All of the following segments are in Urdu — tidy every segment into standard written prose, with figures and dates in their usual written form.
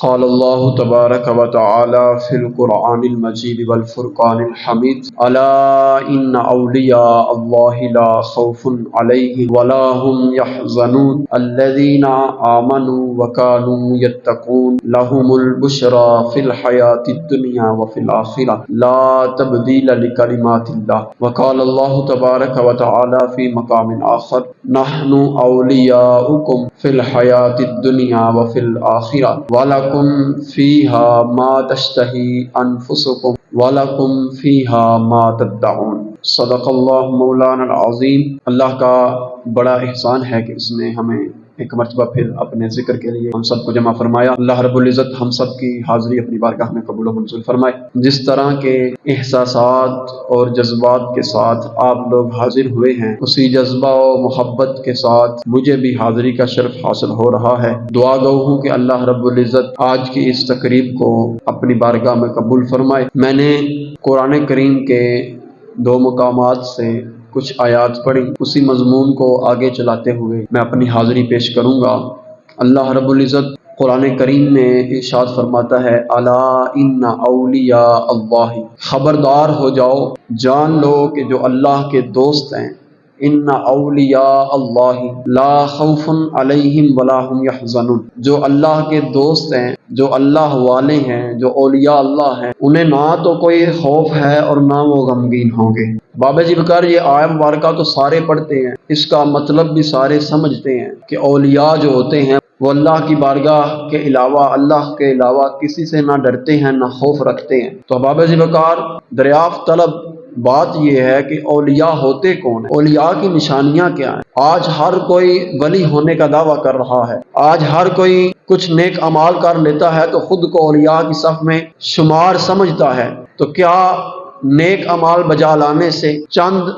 قال اللہ تبارک و تعالی فی القرآن المجید والفرقان الحمید الا ان اولیاء اللہ لا خوف علیہم ولا هم يحزنون الذین آمنوا وكانوا يتقون لهم البشرى فی الحیاة الدنیا وفی الآخرہ لا تبدیل لکلمات اللہ وقال اللہ تبارک و تعالی فی مقام آخر نحن اولیاؤکم فی الحیاة الدنیا وفی الآخرہ وَلَكُمْ فِيهَا مَا تَشْتَهِي أَنفُسُكُمْ وَلَكُمْ فِيهَا مَا تَدَّعُونَ۔ صدق اللہ مولانا العظیم۔ اللہ کا بڑا احسان ہے کہ اس نے ہمیں ایک مرتبہ پھر اپنے ذکر کے لیے ہم سب کو جمع فرمایا۔ اللہ رب العزت ہم سب کی حاضری اپنی بارگاہ میں قبول و منظور فرمائے۔ جس طرح کے احساسات اور جذبات کے ساتھ آپ لوگ حاضر ہوئے ہیں، اسی جذبہ و محبت کے ساتھ مجھے بھی حاضری کا شرف حاصل ہو رہا ہے۔ دعا گو ہوں کہ اللہ رب العزت آج کی اس تقریب کو اپنی بارگاہ میں قبول فرمائے۔ میں نے قرآن کریم کے 2 مقامات سے کچھ آیات پڑھی، اسی مضمون کو آگے چلاتے ہوئے میں اپنی حاضری پیش کروں گا۔ اللہ رب العزت قرآن کریم میں ارشاد فرماتا ہے الا ان اولیاء اللہ، خبردار ہو جاؤ، جان لو کہ جو اللہ کے دوست ہیں، ان اولیاء اللہ لا خوف علیہم ولا هم يحزنون، جو اللہ کے دوست ہیں، جو اللہ والے ہیں، جو اولیاء اللہ ہیں، انہیں نہ تو کوئی خوف ہے اور نہ وہ غمگین ہوں گے۔ بابا جی بکر یہ آیت مبارکہ تو سارے پڑھتے ہیں، اس کا مطلب بھی سارے سمجھتے ہیں کہ اولیاء جو ہوتے ہیں وہ اللہ کی بارگاہ کے علاوہ، اللہ کے علاوہ کسی سے نہ ڈرتے ہیں نہ خوف رکھتے ہیں۔ تو بابا جی بکر دریافت طلب بات یہ ہے کہ اولیاء ہوتے کون ہیں، اولیاء کی نشانیاں کیا ہیں۔ آج ہر کوئی ولی ہونے کا دعویٰ کر رہا ہے، آج ہر کوئی کچھ نیک اعمال کر لیتا ہے تو خود کو اولیاء کی صف میں شمار سمجھتا ہے۔ تو کیا نیک اعمال بجا لانے سے، چند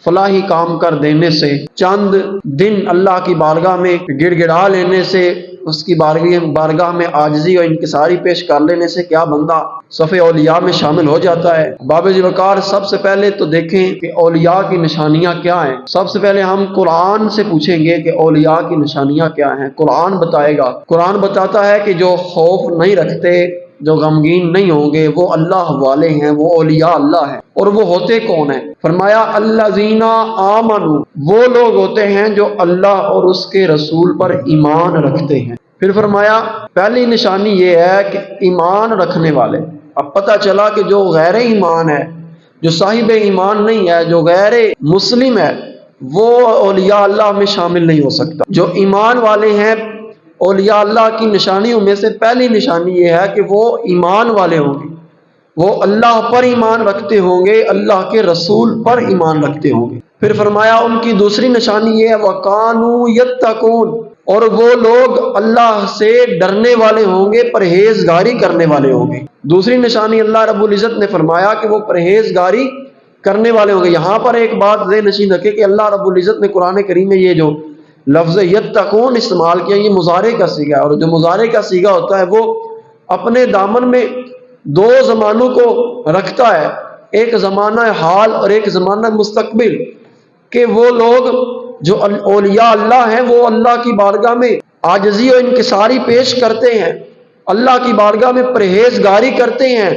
فلاحی کام کر دینے سے، چند دن اللہ کی بارگاہ میں گڑ گڑا لینے سے، اس کی بارگاہ میں عاجزی اور انکساری پیش کر لینے سے کیا بندہ صف اولیاء میں شامل ہو جاتا ہے؟ بابا جی وقار سب سے پہلے تو دیکھیں کہ اولیاء کی نشانیاں کیا ہیں۔ سب سے پہلے ہم قرآن سے پوچھیں گے کہ اولیاء کی نشانیاں کیا ہیں۔ قرآن بتائے گا، قرآن بتاتا ہے کہ جو خوف نہیں رکھتے، جو غمگین نہیں ہوں گے، وہ اللہ والے ہیں، وہ اولیاء اللہ ہیں۔ اور وہ ہوتے کون ہیں؟ فرمایا الذین آمنوا، وہ لوگ ہوتے ہیں جو اللہ اور اس کے رسول پر ایمان رکھتے ہیں۔ پھر فرمایا پہلی نشانی یہ ہے کہ ایمان رکھنے والے۔ اب پتہ چلا کہ جو غیر ایمان ہے، جو صاحب ایمان نہیں ہے، جو غیر مسلم ہے، وہ اولیاء اللہ میں شامل نہیں ہو سکتا۔ جو ایمان والے ہیں، اولیاء اللہ کی نشانیوں میں سے پہلی نشانی یہ ہے کہ وہ ایمان والے ہوں گے، وہ اللہ پر ایمان رکھتے ہوں گے، اللہ کے رسول پر ایمان رکھتے ہوں گے۔ پھر فرمایا ان کی دوسری نشانی یہ ہے وَكَانُوا يَتَّقُونَ، اور وہ لوگ اللہ سے ڈرنے والے ہوں گے، پرہیزگاری کرنے والے ہوں گے۔ دوسری نشانی اللہ رب العزت نے فرمایا کہ وہ پرہیزگاری کرنے والے ہوں گے۔ یہاں پر ایک بات ذہن نشین رکھے کہ اللہ رب العزت نے قرآن کریم میں یہ جو لفظ یتقون استعمال کیا، یہ مضارع کا صیغہ ہے، اور جو مضارع کا صیغہ ہوتا ہے وہ اپنے دامن میں 2 زمانوں کو رکھتا ہے، ایک زمانہ حال اور ایک زمانہ مستقبل، کہ وہ لوگ جو اولیاء اللہ ہیں وہ اللہ کی بارگاہ میں عاجزی و انکساری پیش کرتے ہیں، اللہ کی بارگاہ میں پرہیزگاری کرتے ہیں،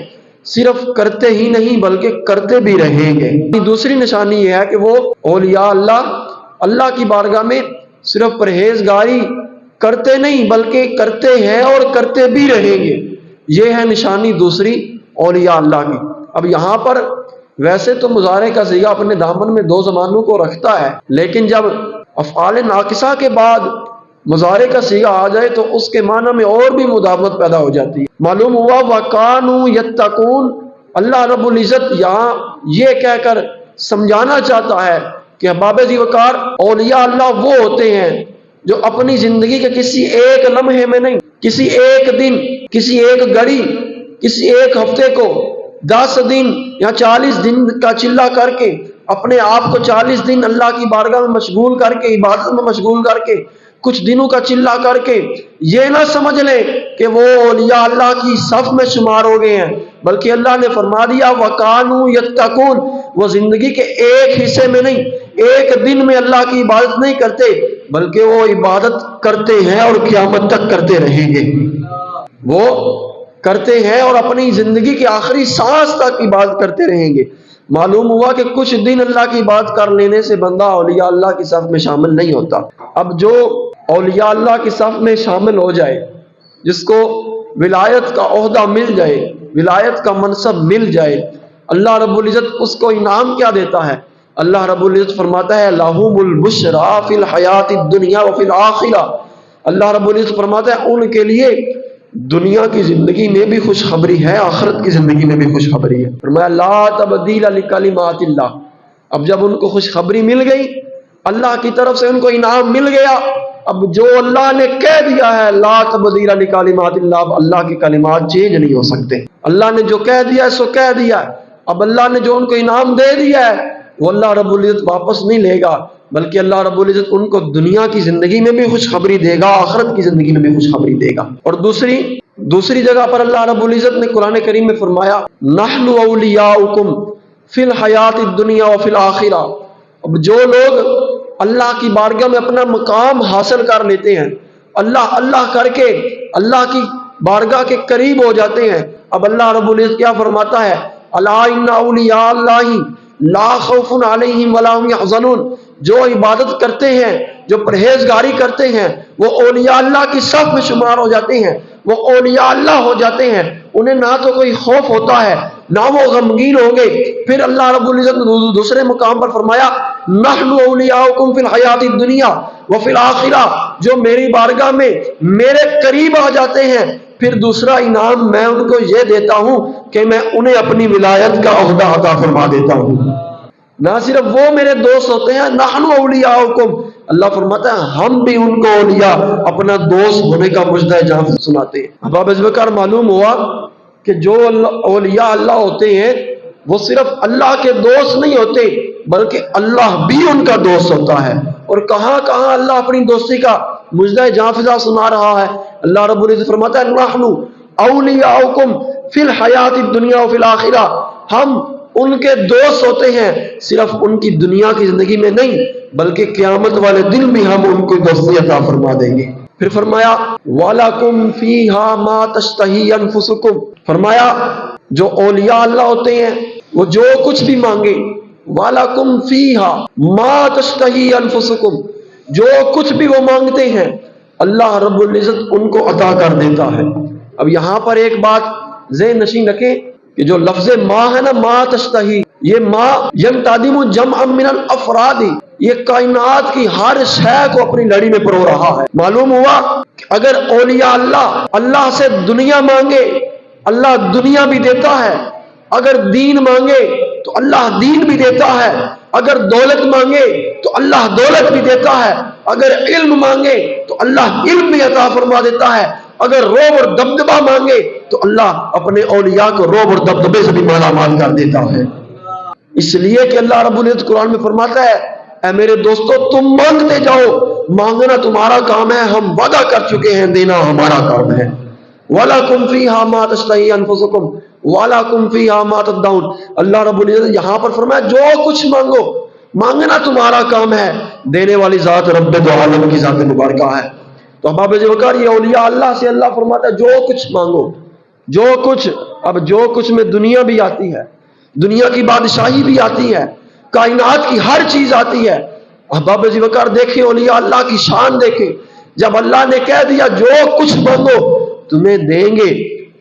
صرف کرتے ہی نہیں بلکہ کرتے بھی رہیں گے۔ دوسری نشانی یہ ہے کہ وہ اولیاء اللہ کی بارگاہ میں صرف پرہیزگاری کرتے نہیں بلکہ کرتے ہیں اور کرتے بھی رہیں گے۔ یہ ہے نشانی دوسری اولیاء اللہ کی۔ اب یہاں پر ویسے تو مضارع کا صیغہ اپنے دامن میں 2 زمانوں کو رکھتا ہے، لیکن جب افعال ناقصہ کے بعد مضارع کا صیغہ آ جائے تو اس کے معنی میں اور بھی مداومت پیدا ہو جاتی ہے۔ معلوم ہوا وَكَانُوا يَتَّقُونَ، اللہ رب العزت یہاں یہ کہہ کر سمجھانا چاہتا ہے کہ بابا جی وقار اولیاء اللہ وہ ہوتے ہیں جو اپنی زندگی کے کسی ایک لمحے میں نہیں، کسی ایک دن، کسی ایک گھڑی، کسی ایک ہفتے کو 10 دن یا 40 دن کا چلہ کر کے اپنے آپ کو 40 دن اللہ کی بارگاہ میں مشغول کر کے، عبادت میں مشغول کر کے، کچھ دنوں کا چلہ کر کے یہ نہ سمجھ لیں کہ وہ اولیاء اللہ کی صف میں شمار ہو گئے ہیں، بلکہ اللہ نے فرما دیا وَكَانُوا يَتَّقُونَ، وہ زندگی کے ایک حصے میں نہیں، ایک دن میں اللہ کی عبادت نہیں کرتے بلکہ وہ عبادت کرتے ہیں اور قیامت تک کرتے رہیں گے۔ وہ کرتے ہیں اور اپنی زندگی کی آخری سانس تک عبادت کرتے رہیں گے۔ معلوم ہوا کہ کچھ دن اللہ کی عبادت کر لینے سے بندہ اولیاء اللہ کی صف میں شامل نہیں ہوتا۔ اب جو اولیاء اللہ کی صف میں شامل ہو جائے، جس کو ولایت کا عہدہ مل جائے، ولایت کا منصب مل جائے، اللہ رب العزت اس کو انعام کیا دیتا ہے؟ اللہ رب العزت فرماتا ہے لَهُمُ الْبُشْرَى فِي الْحَيَاةِ الدُّنْيَا وَفِي الْآخِرَةِ۔ اللہ رب العزت فرماتا ہے ان کے لیے دنیا کی زندگی میں بھی خوشخبری ہے، آخرت کی زندگی میں بھی خوشخبری ہے۔ فرمایا لا تبدیل لکلمات اللہ۔ اب جب ان کو خوشخبری مل گئی، اللہ کی طرف سے ان کو انعام مل گیا، اب جو اللہ نے کہہ دیا ہے لا تبدیل لکلمات اللہ، اب اللہ کے کلمات چینج نہیں ہو سکتے۔ اللہ نے جو کہہ دیا ہے سو کہہ دیا ہے۔ اب اللہ نے جو ان کو انعام دے دیا ہے وہ اللہ رب العزت واپس نہیں لے گا، بلکہ اللہ رب العزت ان کو دنیا کی زندگی میں بھی خوشخبری دے گا، آخرت کی زندگی میں بھی خوشخبری دے گا۔ اور دوسری جگہ پر اللہ رب العزت نے قرآن کریم میں فرمایا نحن اولیاؤکم فی الحیات الدنیا وفی الآخرہ۔ اب جو لوگ اللہ کی بارگاہ میں اپنا مقام حاصل کر لیتے ہیں، اللہ اللہ کر کے اللہ کی بارگاہ کے قریب ہو جاتے ہیں، اب اللہ رب العزت کیا فرماتا ہے الا ان اولیاء اللہ لا خوف علیہم ولا هم یحزنون۔ جو عبادت کرتے ہیں، جو پرہیزگاری کرتے ہیں، وہ اولیاء اللہ کی صف میں شمار ہو جاتے ہیں، وہ اولیاء اللہ ہو جاتے ہیں، انہیں نہ تو کوئی خوف ہوتا ہے نہ وہ غمگین ہوں گے۔ پھر اللہ رب العزت نے دوسرے مقام پر فرمایا نحن اولیاؤکم فی الحیات الدنیا وفی الآخرہ۔ جو میری بارگاہ میں میرے قریب آ جاتے ہیں، پھر دوسرا انعام میں ان کو یہ دیتا ہوں کہ میں انہیں اپنی ولایت کا عہدہ عطا فرما دیتا ہوں۔ نہ صرف وہ میرے دوست ہوتے ہیں، نحن اولیاؤکم، اللہ فرماتا ہے ہم بھی ان کو اولیاء اپنا دوست ہونے کا مژدہ جہاں سناتے ہیں۔ اب اس بکار معلوم ہوا کہ جو اولیاء اللہ ہوتے ہیں وہ صرف اللہ کے دوست نہیں ہوتے، بلکہ اللہ بھی ان کا دوست ہوتا ہے۔ اور کہاں کہاں اللہ اپنی دوستی کا مژدہ جہاں فضا سنا رہا ہے۔ اللہ رب العزت فرماتا ہے نحن اولیاؤکم فی الحیات الدنیا وفی الآخرہ، ہم ان کے دوست ہوتے ہیں صرف ان کی دنیا کی زندگی میں نہیں، بلکہ قیامت والے دن بھی ہم ان کو دوستی عطا فرما دیں گے۔ پھر فرمایا وَلَكُمْ فِيهَا مَا تَشْتَهِي أَنفُسُكُمْ، فرمایا جو اولیاء اللہ ہوتے ہیں وہ جو کچھ بھی مانگے وَلَكُمْ فِيهَا مَا تَشْتَهِي أَنفُسُكُمْ، جو کچھ بھی وہ مانگتے ہیں اللہ رب العزت ان کو عطا کر دیتا ہے۔ اب یہاں پر ایک بات ذہن نشین رکھیں کہ جو لفظ ما ہے نا، ما تشتہی، یہ ما ینتادم جمع من الافراد، یہ کائنات کی ہر شے کو اپنی لڑی میں پرو رہا ہے۔ معلوم ہوا کہ اگر اولیاء اللہ سے دنیا مانگے اللہ دنیا بھی دیتا ہے، اگر دین مانگے تو اللہ دین بھی دیتا ہے، اگر دولت مانگے تو اللہ دولت بھی دیتا ہے، اگر علم مانگے تو اللہ علم بھی عطا فرما دیتا ہے، اگر روب اور دبدبہ مانگے تو اللہ اپنے اولیاء کو روب اور دبدبے سے بھی مالا مال کر دیتا ہے۔ اس لیے کہ اللہ رب العزت قرآن میں فرماتا ہے اے میرے دوستو تم مانگتے جاؤ، مانگنا تمہارا کام ہے، ہم وعدہ کر چکے ہیں دینا ہمارا کام ہے۔ وَلَكُمْ فِيهَا مَا تَشْتَهِي أَنفُسُكُمْ وَلَكُمْ فِيهَا مَا تَدَّعُونَ۔ اللہ رب العزت یہاں پر فرمایا جو کچھ مانگو، مانگنا تمہارا کام ہے، دینے والی ذات رب دو عالم کی ذات مبارکہ ہے۔ تو احباب ذوالفقار یہ اولیاء اللہ سے اللہ فرماتا ہے جو کچھ مانگو، جو کچھ۔ اب جو کچھ میں دنیا بھی آتی ہے، دنیا کی بادشاہی بھی آتی ہے، کائنات کی ہر چیز آتی ہے۔ احباب ذوالفقار دیکھیں اولیاء اللہ کی شان دیکھیں، جب اللہ نے کہہ دیا جو کچھ مانگو تمہیں دیں گے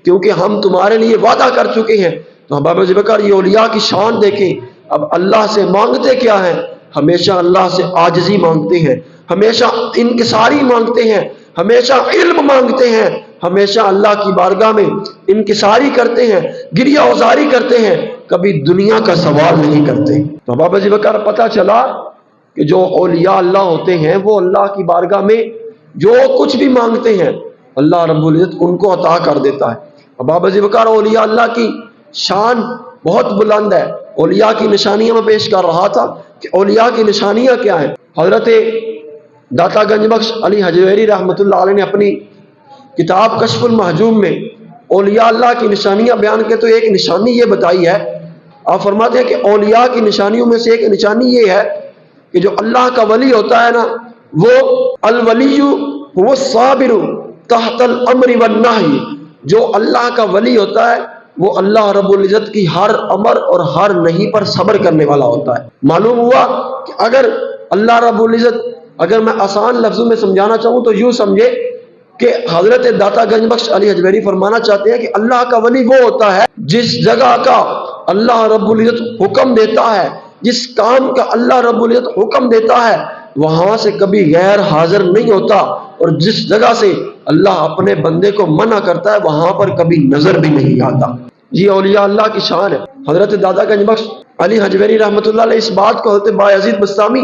کیونکہ ہم تمہارے لیے وعدہ کر چکے ہیں، تو احباب ذوالفقار یہ اولیاء کی شان دیکھیں۔ اب اللہ سے مانگتے کیا ہیں؟ ہمیشہ اللہ سے عاجزی مانگتے ہیں، ہمیشہ انکساری مانگتے ہیں، ہمیشہ علم مانگتے ہیں، ہمیشہ اللہ کی بارگاہ میں انکساری کرتے ہیں، گریہ اوزاری کرتے ہیں، کبھی دنیا کا سوال نہیں کرتے۔ تو بابا جی بکر پتہ چلا کہ جو اولیاء اللہ ہوتے ہیں وہ اللہ کی بارگاہ میں جو کچھ بھی مانگتے ہیں اللہ رب العزت ان کو عطا کر دیتا ہے۔ بابا جی بکر اولیاء اللہ کی شان بہت بلند ہے۔ اولیاء کی نشانیاں میں پیش کر رہا تھا کہ اولیاء کی نشانیاں کیا ہیں۔ حضرت داتا گنج بخش علی حجویری رحمۃ اللہ علیہ نے اپنی کتاب کشف المحجوب میں اولیاء اللہ کی نشانیاں بیان کے تو ایک نشانی یہ بتائی ہے، آپ فرماتے ہیں کہ اولیاء کی نشانیوں میں سے ایک نشانی یہ ہے کہ جو اللہ کا ولی ہوتا ہے نا، وہ الولی هو الصابر تحت الامر والنہی، جو اللہ کا ولی ہوتا ہے وہ اللہ رب العزت کی ہر امر اور ہر نہیں پر صبر کرنے والا ہوتا ہے۔ معلوم ہوا کہ اگر اللہ رب العزت، اگر میں آسان لفظوں میں سمجھانا چاہوں تو یوں سمجھے کہ حضرت داتا گنج بخش علی حجویری فرمانا چاہتے ہیں کہ اللہ کا ولی وہ ہوتا ہے جس جگہ کا اللہ رب العزت حکم دیتا ہے، جس کام کا اللہ رب العزت حکم دیتا ہے وہاں سے کبھی غیر حاضر نہیں ہوتا، اور جس جگہ سے اللہ اپنے بندے کو منع کرتا ہے وہاں پر کبھی نظر بھی نہیں آتا۔ یہ اولیاء اللہ کی شان ہے۔ حضرت دادا گنج بخش علی حجویری رحمۃ اللہ علیہ اس بات کو حضرت بایزید بسطامی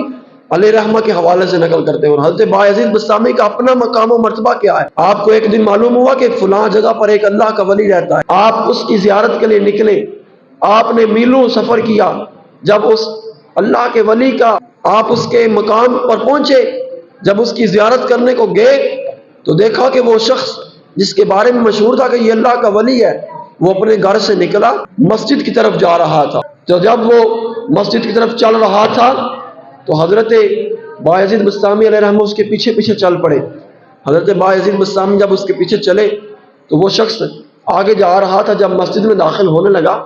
علیہ رحمہ کے حوالے سے نقل کرتے ہیں، اور حضرت بایزید بسطامی کا اپنا مقام و مرتبہ کیا ہے۔ آپ کو ایک دن معلوم ہوا کہ فلاں جگہ پر ایک اللہ کا ولی رہتا ہے، آپ اس کی زیارت کے لیے نکلے، آپ نے میلوں سفر کیا، جب اس اللہ کے ولی کا آپ اس کے مقام پر پہنچے، جب اس کی زیارت کرنے کو گئے تو دیکھا کہ وہ شخص جس کے بارے میں مشہور تھا کہ یہ اللہ کا ولی ہے، وہ اپنے گھر سے نکلا مسجد کی طرف جا رہا تھا۔ تو جب وہ مسجد کی طرف چل رہا تھا تو حضرت بایزید بسطامی علیہ رحمہ اس کے پیچھے پیچھے چل پڑے۔ حضرت بایزید بسطامی جب اس کے پیچھے چلے تو وہ شخص آگے جا رہا تھا، جب مسجد میں داخل ہونے لگا،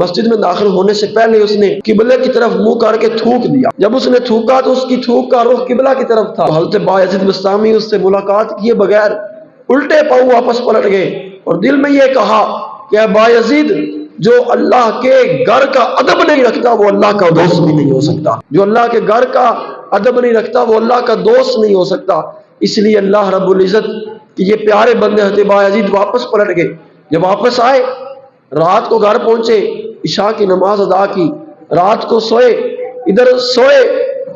مسجد میں داخل ہونے سے پہلے اس نے قبلے کی طرف منہ کر کے تھوک دیا۔ جب اس نے تھوکا تو اس کی تھوک کا رخ قبلہ کی طرف تھا۔ حضرت بایزید بسطامی اس سے ملاقات کیے بغیر الٹے پاؤں واپس پلٹ گئے اور دل میں یہ کہا کہ اے بایزید، جو اللہ کے گھر کا ادب نہیں رکھتا وہ اللہ کا دوست بھی نہیں ہو سکتا، جو اللہ کے گھر کا ادب نہیں رکھتا وہ اللہ کا دوست نہیں ہو سکتا۔ اس لیے اللہ رب العزت کہ یہ پیارے بندے حضرت بایزید واپس پلٹ گئے۔ جب واپس آئے، رات کو گھر پہنچے، عشاء کی نماز ادا کی، رات کو سوئے، ادھر سوئے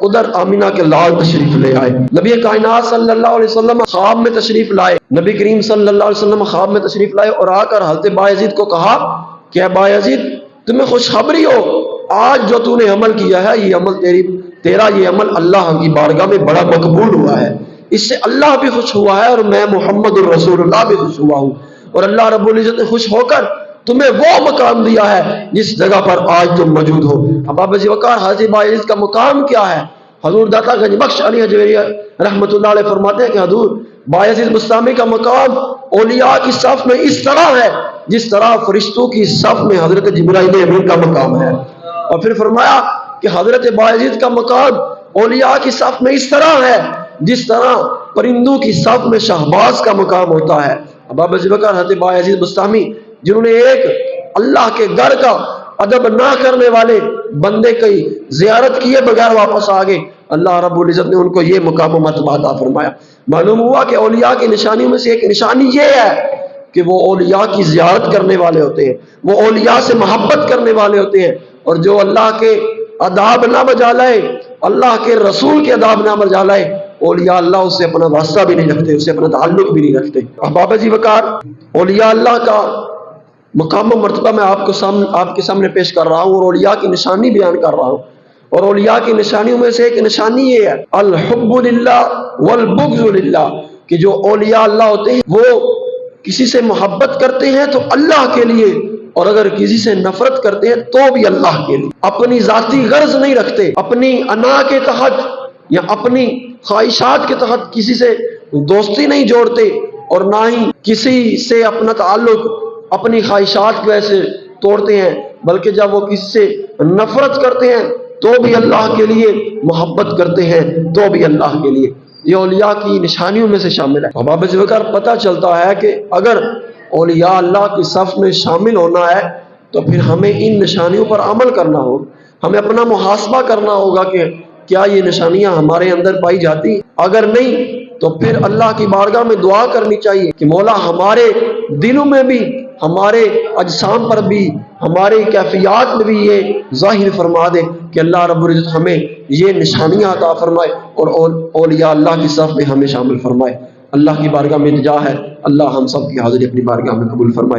ادھر آمینہ کے لال تشریف لے آئے۔ نبی کائنات صلی اللہ علیہ وسلم خواب میں تشریف لائے، نبی کریم صلی اللہ علیہ وسلم خواب میں تشریف لائے اور آ کر حضرت بایزید کو کہا کہ اے بایزید، تمہیں خوشخبری ہو، آج جو تو نے عمل کیا ہے یہ عمل تیرا یہ عمل اللہ کی بارگاہ میں بڑا مقبول ہوا ہے، اس سے اللہ بھی خوش ہوا ہے اور میں محمد الرسول اللہ بھی خوش ہوا ہوں، اور اللہ رب العزت نے خوش ہو کر تمہیں وہ مقام دیا ہے جس جگہ پر آج تم موجود ہو۔ اب آپ وقار حضرت بایزید کا مقام کیا ہے؟ حضور داتا گنج بخش علی حجویری رحمۃ اللہ علیہ فرماتے ہیں کہ حضور بایزید بسطامی کا مقام اولیاء کی صف میں اس طرح ہے جس طرح فرشتوں کی صف میں حضرت جبرائیل امین کا مقام ہے، اور پھر فرمایا کہ حضرت بایزید کا مقام اولیاء کی صف میں اس طرح ہے جس طرح پرندوں کی صف میں شہباز کا مقام ہوتا ہے۔ اب آپ وقار حضرت بایزید بسطامی جنہوں نے ایک اللہ کے گھر کا ادب نہ کرنے والے بندے کی زیارت کیے بغیر واپس آ گئے، اللہ رب العزت نے ان کو یہ مقام و مرتبہ عطا فرمایا۔ معلوم ہوا کہ اولیاء کی نشانیوں میں سے ایک نشانی یہ ہے کہ وہ اولیاء کی زیارت کرنے والے ہوتے ہیں، وہ اولیاء سے محبت کرنے والے ہوتے ہیں، اور جو اللہ کے آداب نہ بجا لائے، اللہ کے رسول کے آداب نہ بجا لائے، اولیاء اللہ اس سے اپنا واسطہ بھی نہیں رکھتے، اس سے اپنا تعلق بھی نہیں رکھتے۔ احباب وقار، اولیاء اللہ کا مقام و مرتبہ میں آپ کے سامنے پیش کر رہا ہوں اور اولیاء کی نشانی بیان کر رہا ہوں، اور اولیاء کی نشانیوں میں سے ایک نشانی یہ ہے الحب للہ والبغض للہ، کہ جو اولیاء اللہ ہوتے ہیں وہ کسی سے محبت کرتے ہیں تو اللہ کے لیے، اور اگر کسی سے نفرت کرتے ہیں تو بھی اللہ کے لیے، اپنی ذاتی غرض نہیں رکھتے، اپنی انا کے تحت یا اپنی خواہشات کے تحت کسی سے دوستی نہیں جوڑتے، اور نہ ہی کسی سے اپنا تعلق اپنی خواہشات کی وجہ سے توڑتے ہیں، بلکہ جب وہ کسی سے نفرت کرتے ہیں تو بھی اللہ کے لیے، محبت کرتے ہیں تو بھی اللہ کے لیے۔ یہ اولیاء کی نشانیوں میں سے شامل ہے۔ اب اس وقت پتہ چلتا ہے کہ اگر اولیاء اللہ کی صف میں شامل ہونا ہے تو پھر ہمیں ان نشانیوں پر عمل کرنا ہوگا، ہمیں اپنا محاسبہ کرنا ہوگا کہ کیا یہ نشانیاں ہمارے اندر پائی جاتی، اگر نہیں تو پھر اللہ کی بارگاہ میں دعا کرنی چاہیے کہ مولا ہمارے دلوں میں بھی، ہمارے اجسام پر بھی، ہمارے کیفیات میں بھی یہ ظاہر فرما دے کہ اللہ رب العزت ہمیں یہ نشانیاں عطا فرمائے اور اولیاء اللہ کی صف میں ہمیں شامل فرمائے۔ اللہ کی بارگاہ میں التجا ہے، اللہ ہم سب کی حاضری اپنی بارگاہ میں قبول فرمائے۔